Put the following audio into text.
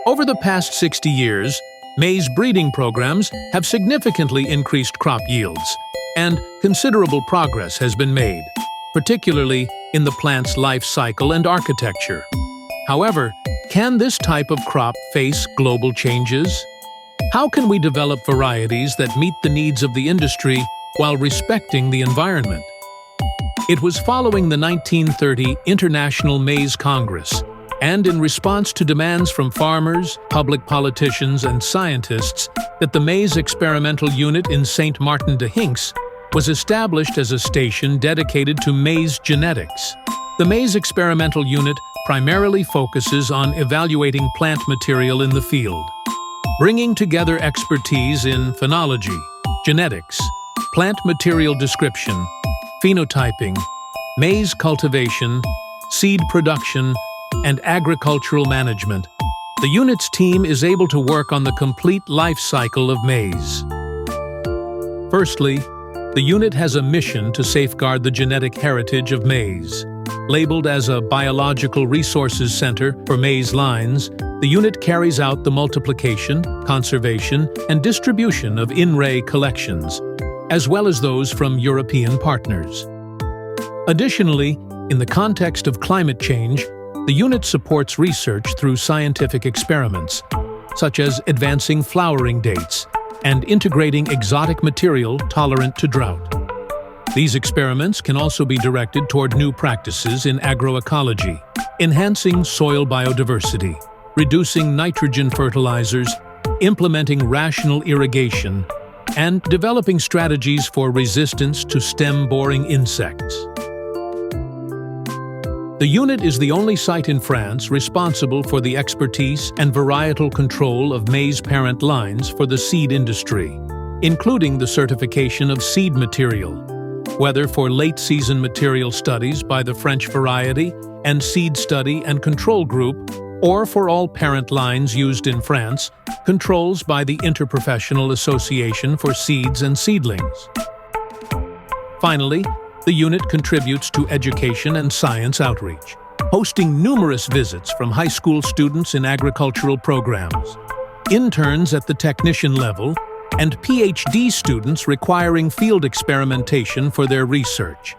Over the past 60 years, maize breeding programs have significantly increased crop yields, and considerable progress has been made, particularly in the plant's life cycle and architecture. However, can this type of crop face global changes? How can we develop varieties that meet the needs of the industry while respecting the environment? It was following the 1930 International Maize Congress, and in response to demands from farmers, public politicians, and scientists, that the Maize Experimental Unit in St. Martin-de-Hinks was established as a station dedicated to maize genetics. The Maize Experimental Unit primarily focuses on evaluating plant material in the field, bringing together expertise in phenology, genetics, plant material description, phenotyping, maize cultivation, seed production, and agricultural management. The unit's team is able to work on the complete life cycle of maize. Firstly, the unit has a mission to safeguard the genetic heritage of maize. Labeled as a Biological Resources Center for maize lines, the unit carries out the multiplication, conservation, and distribution of INRAE collections, as well as those from European partners. Additionally, in the context of climate change, the unit supports research through scientific experiments, such as advancing flowering dates and integrating exotic material tolerant to drought. These experiments can also be directed toward new practices in agroecology, enhancing soil biodiversity, reducing nitrogen fertilizers, implementing rational irrigation, and developing strategies for resistance to stem-boring insects. The unit is the only site in France responsible for the expertise and varietal control of maize parent lines for the seed industry, including the certification of seed material, whether for late-season material studies by the French Variety and Seed Study and Control Group, or for all parent lines used in France, controls by the Interprofessional Association for Seeds and Seedlings. Finally, the unit contributes to education and science outreach, hosting numerous visits from high school students in agricultural programs, interns at the technician level, and PhD students requiring field experimentation for their research.